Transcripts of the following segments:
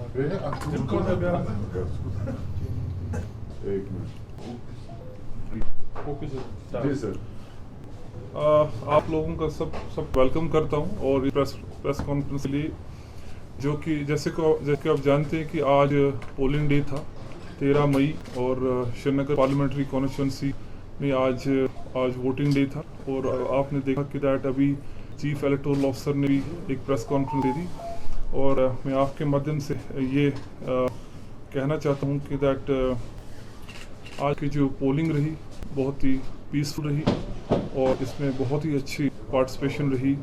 एक minute. Okay sir. जी sir. आप लोगों का सब वेलकम करता हूं और प्रेस कॉन्फ्रेंस के लिए, जो कि जैसे कि आप जानते हैं कि आज पोलिंग डे था 13 मई और श्रीनगर पार्लियामेंट्री कॉन्स्टिट्यूंसी में आज वोटिंग डे था। और आपने देखा कि दैट अभी चीफ इलेक्टोरल ऑफिसर ने भी एक प्रेस कॉन्फ्रेंस दे दी और मैं आपके माध्यम से ये कहना चाहता हूँ कि दैट आज की जो पोलिंग रही बहुत ही पीसफुल रही और इसमें बहुत ही अच्छी पार्टिसिपेशन रही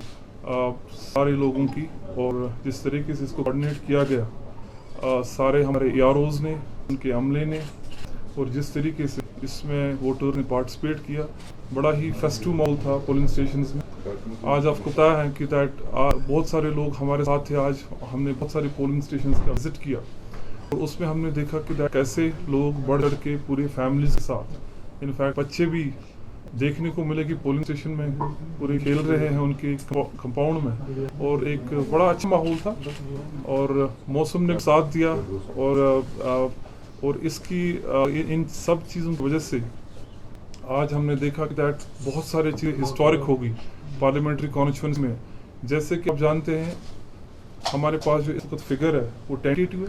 सारे लोगों की। और जिस तरीके से इसको कोऑर्डिनेट किया गया सारे हमारे EROs ने, उनके अमले ने, और जिस तरीके से इसमें वोटर ने पार्टिसिपेट किया, बड़ा ही फेस्टिव माहौल था पोलिंग स्टेशंस में। आज आपको पता है कि दैट बहुत सारे लोग हमारे साथ थे। आज हमने बहुत सारे पोलिंग स्टेशंस का विजिट किया और उसमें हमने देखा कि कैसे लोग बढ़ चढ़ के पूरे फैमिलीज के साथ, इनफैक्ट बच्चे भी देखने को मिले कि पोलिंग स्टेशन में पूरे खेल रहे हैं उनके कंपाउंड में, और एक बड़ा अच्छा माहौल था और मौसम ने साथ दिया। और इसकी इन सब चीज़ों की वजह से आज हमने देखा कि दैट बहुत सारे चीज़ें हिस्टोरिक हो गई पार्लियामेंट्री कॉन्स्टिट्यूंसी में। जैसे कि आप जानते हैं हमारे पास जो इस वक्त फिगर है वो टेंटेटिव है,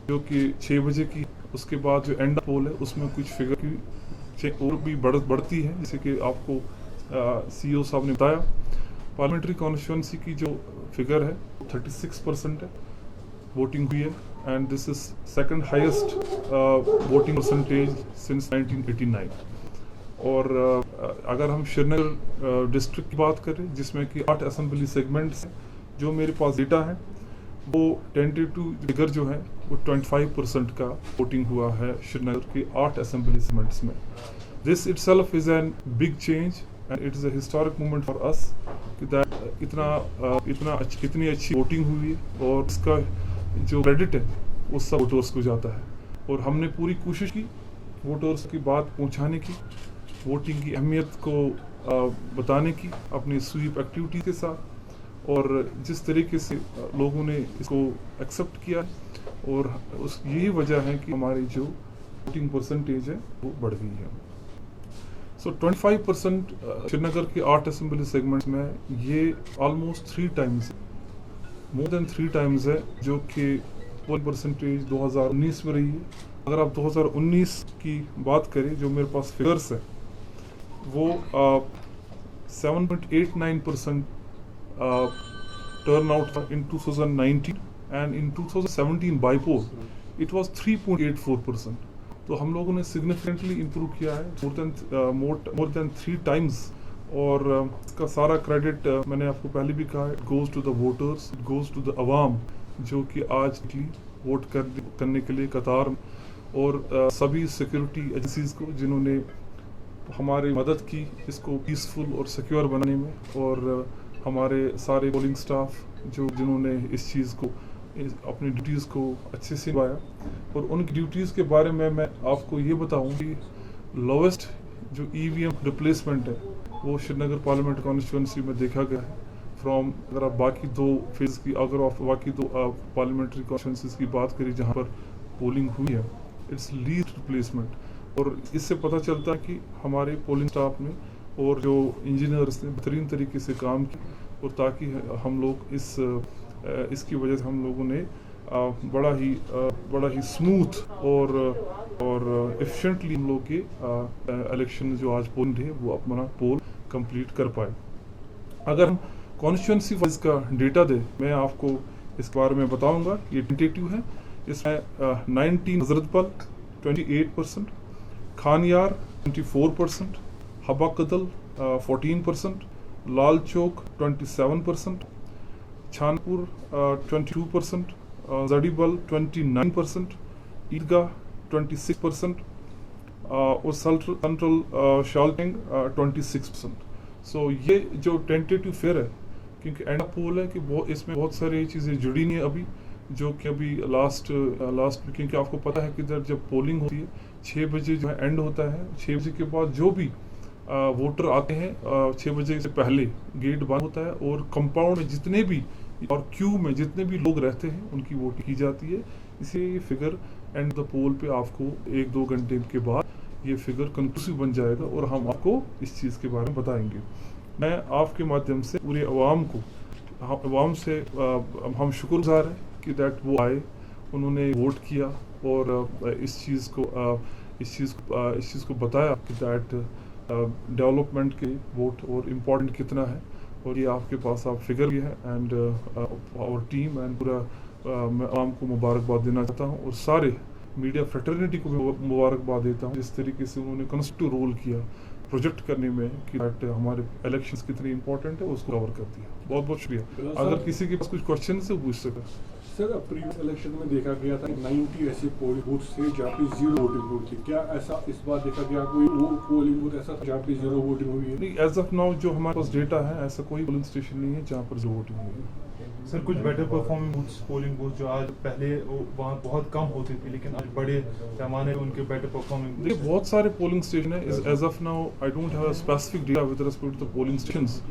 जो कि 6 बजे की, उसके बाद जो एंड पोल है उसमें कुछ फिगर की और भी बढ़ती है, जैसे कि आपको CEO साहब ने बताया। पार्लियामेंट्री कॉन्स्टिट्यूंसी की जो फिगर है 36% है वोटिंग हुई है, and this is second highest voting percentage since 1989। और अगर हम श्रीनगर डिस्ट्रिक्ट की बात करें जिसमें कि 8 असेंबली सेगमेंट्स हैं, जो मेरे पास डेटा है वो टेंटेटिव फिगर जो है वो 25% का वोटिंग हुआ है श्रीनगर के 8 असेंबली सेगमेंट्स में। This itself is an big change and it is a historic moment for us कि दैट इतनी अच्छी वोटिंग हुई है, और इसका जो क्रेडिट है वो सब वोटर्स को जाता है। और हमने पूरी कोशिश की वोटर्स की बात पहुंचाने की, वोटिंग की अहमियत को बताने की अपनी स्वीप एक्टिविटी के साथ, और जिस तरीके से लोगों ने इसको एक्सेप्ट किया, और यही वजह है कि हमारी जो वोटिंग परसेंटेज है वो बढ़ गई है। सो 25% श्रीनगर के 8 असेंबली सेगमेंट्स में ये almost 3 times, more than 3 times है जो कि पोलिंग परसेंटेज 2019 में रही है। अगर आप 2019 की बात करें, जो मेरे पास फिगर्स है वो 7.89% turnout in 2019, and in 2017 by poll it was 3.84%। तो हम लोगों ने सिग्निफिकेंटली इम्प्रूव किया है more than 3 times। और इसका सारा क्रेडिट मैंने आपको पहले भी कहा, it goes to the voters, it goes to the अवाम जो कि आज वोट करने के लिए कतार में, और सभी सिक्योरिटी एजेंसीज को जिन्होंने हमारी मदद की इसको पीसफुल और सिक्योर बनाने में, और हमारे सारे पोलिंग स्टाफ जिन्होंने इस चीज़ को, अपनी ड्यूटीज़ को अच्छे से निभाया। और उनकी ड्यूटीज़ के बारे में मैं आपको ये बताऊं कि लोवेस्ट जो EVM रिप्लेसमेंट है वो श्रीनगर पार्लियामेंट कॉन्स्टिट्यूंसी में देखा गया है। अगर आप बाकी 2 फेज़ की, अगर आप बाकी 2 पार्लियामेंट्री कॉन्स्टिट्यूंसीज की बात करें जहाँ पर पोलिंग हुई है, इट्स लीस्ट रिप्लेसमेंट। और इससे पता चलता है कि हमारे पोलिंग स्टाफ ने और जो इंजीनियर्स ने बेहतरीन तरीके से काम किया, और ताकि हम लोग इसकी वजह से हम लोगों ने बड़ा ही स्मूथ और एफिशिएंटली हम लोग के इलेक्शन जो आज पोल थे वो अपना पोल कंप्लीट कर पाए। अगर हम कॉन्स्टिट्यूंसी वाइज का डेटा दे, मैं आपको इसके बारे में बताऊंगा। ये टेंटेटिव है, इसमें 19 हजरतबल 28%, खानियार 24%, हबा कदल 14%, लाल चौक 27%, छानपुर 22%, जड़ीबल 29%, ईदगाह 26%, और सेंट्रल शालटिंग 26%। सो ये जो टेंटेटिव फेयर है, क्योंकि एंड पोल है कि इसमें बहुत सारी चीज़ें जुड़ी नहीं है अभी, जो कि अभी लास्ट क्योंकि आपको पता है कि जब पोलिंग होती है 6 बजे जो है एंड होता है, 6 बजे के बाद जो भी वोटर आते हैं 6 बजे से पहले गेट बंद होता है, और कंपाउंड में जितने भी और क्यू में जितने भी लोग रहते हैं उनकी वोट की जाती है। इसलिए ये फिगर एंड द पोल पे आपको 1-2 घंटे के बाद ये फिगर कंक्लूसिव बन जाएगा और हम आपको इस चीज़ के बारे में बताएंगे। मैं आपके माध्यम से पूरे अवाम से हम शुक्रगुजार हैं कि दैट वो आए, उन्होंने वोट किया और इस चीज़ को बताया कि दैट डेवलपमेंट के वोट और इम्पोर्टेंट कितना है। और ये आपके पास आप फिगर भी है एंड आवर टीम एंड पूरा मैं आवाम को मुबारकबाद देना चाहता हूँ और सारे मीडिया फ्रेटर्निटी को भी मुबारकबाद देता हूँ जिस तरीके से उन्होंने कंस्ट्रक्टिव रोल किया प्रोजेक्ट करने में कि हमारे इलेक्शंस कितने इंपॉर्टेंट है उसको कवर कर दिया। बहुत बहुत शुक्रिया। अगर किसी के पास कुछ क्वेश्चन है पूछ सके। सर, प्रीवियस इलेक्शन में देखा गया था 90 ऐसे पोलिंग बूथ थे जहाँ पे 0 वोटिंग हुई थी। क्या ऐसा इस बार देखा गया कोई वो पोलिंग बूथ ऐसा जहाँ पे 0 वोटिंग हुई है? नहीं, एज ऑफ नाउ जो हमारे पास डेटा है ऐसा कोई पोलिंग स्टेशन नहीं है जहाँ पर 0 वोटिंग हुई है। सर, कुछ better performing booths, polling booth जो आज पहले वहाँ बहुत कम होती थी लेकिन आज बड़े पैमाने पे उनके बेटर परफॉर्मिंग। देखिए, बहुत सारे पोलिंग स्टेशन है। As of now I don't have a specific data with respect to the polling stations,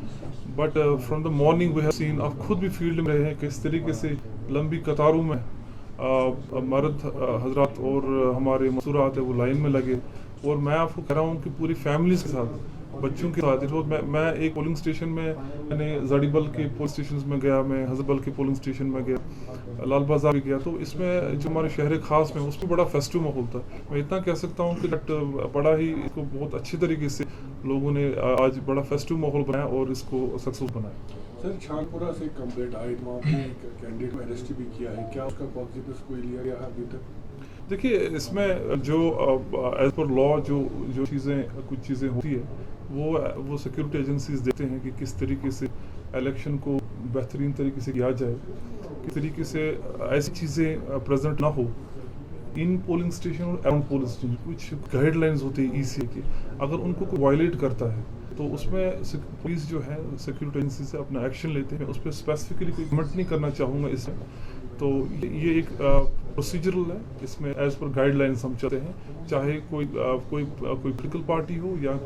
but from the morning we have seen, आप खुद भी फील्ड में रहे हैं किस तरीके से लंबी कतारों में मर्द हजरात और हमारे मसूरात है वो लाइन में लगे। और मैं आपको कह रहा हूँ कि पूरी फैमिलीज के साथ, बच्चों के साथ रोज मैं एक पोलिंग स्टेशन में, मैंने जड़ीबल के पोलिंग स्टेशन में गया, मैं हजरबल के पोलिंग स्टेशन में गया, लाल बाजार भी गया, तो इसमें जो हमारे शहर खास में उसमें बड़ा फेस्टिव माहौल था। मैं इतना कह सकता हूँ कि बड़ा ही इसको बहुत अच्छी तरीके से लोगों ने आज बड़ा फेस्टिव माहौल बनाया और इसको सक्सेस बनाया। सर, छानपुरा से कंप्लेंट आई, वहाँ पे कैंडिडेट को अरेस्ट भी किया है, क्या उसका कॉन्सिक्वेंस कोई लिया गया है अभी तक? देखिए, इसमें जो एज पर लॉ जो कुछ चीज़ें होती है वो सिक्योरिटी एजेंसीज देखते हैं कि किस तरीके से इलेक्शन को बेहतरीन तरीके से किया जाए, किस तरीके से ऐसी चीज़ें प्रेजेंट ना हो इन पोलिंग स्टेशन और अराउंड पोलिंग स्टेशन। कुछ गाइडलाइंस होती है ईसीए की, अगर उनको कोई वायलेट करता है तो उसमें पुलिस जो है सिक्योरिटी एजेंसी से अपना एक्शन लेते हैं। उस पर स्पेसिफिकली कोई कमेंट नहीं करना चाहूँगा इसमें। तो ये एक प्रोसीजरल है, इसमें एज पर गाइडलाइंस हम चलते हैं, चाहे कोई पॉलिटिकल पार्टी हो या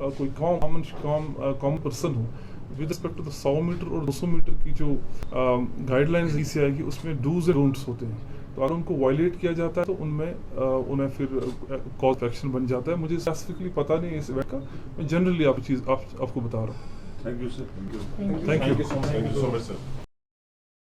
कोई कॉमन पर्सन हो। With respect to the 100 metre और 200 मीटर की जो गाइडलाइंस ईसीए आएगी उसमें डूज एंड डोंट्स होते हैं। तो अगर उनको वायलेट किया जाता है तो उन्हें फिर कॉज ऑफ एक्शन बन जाता है। मुझे स्पेसिफिकली पता नहीं है इस इवेंट का, मैं जनरली आपको बता रहा हूँ। Thank you sir. Thank you so much sir.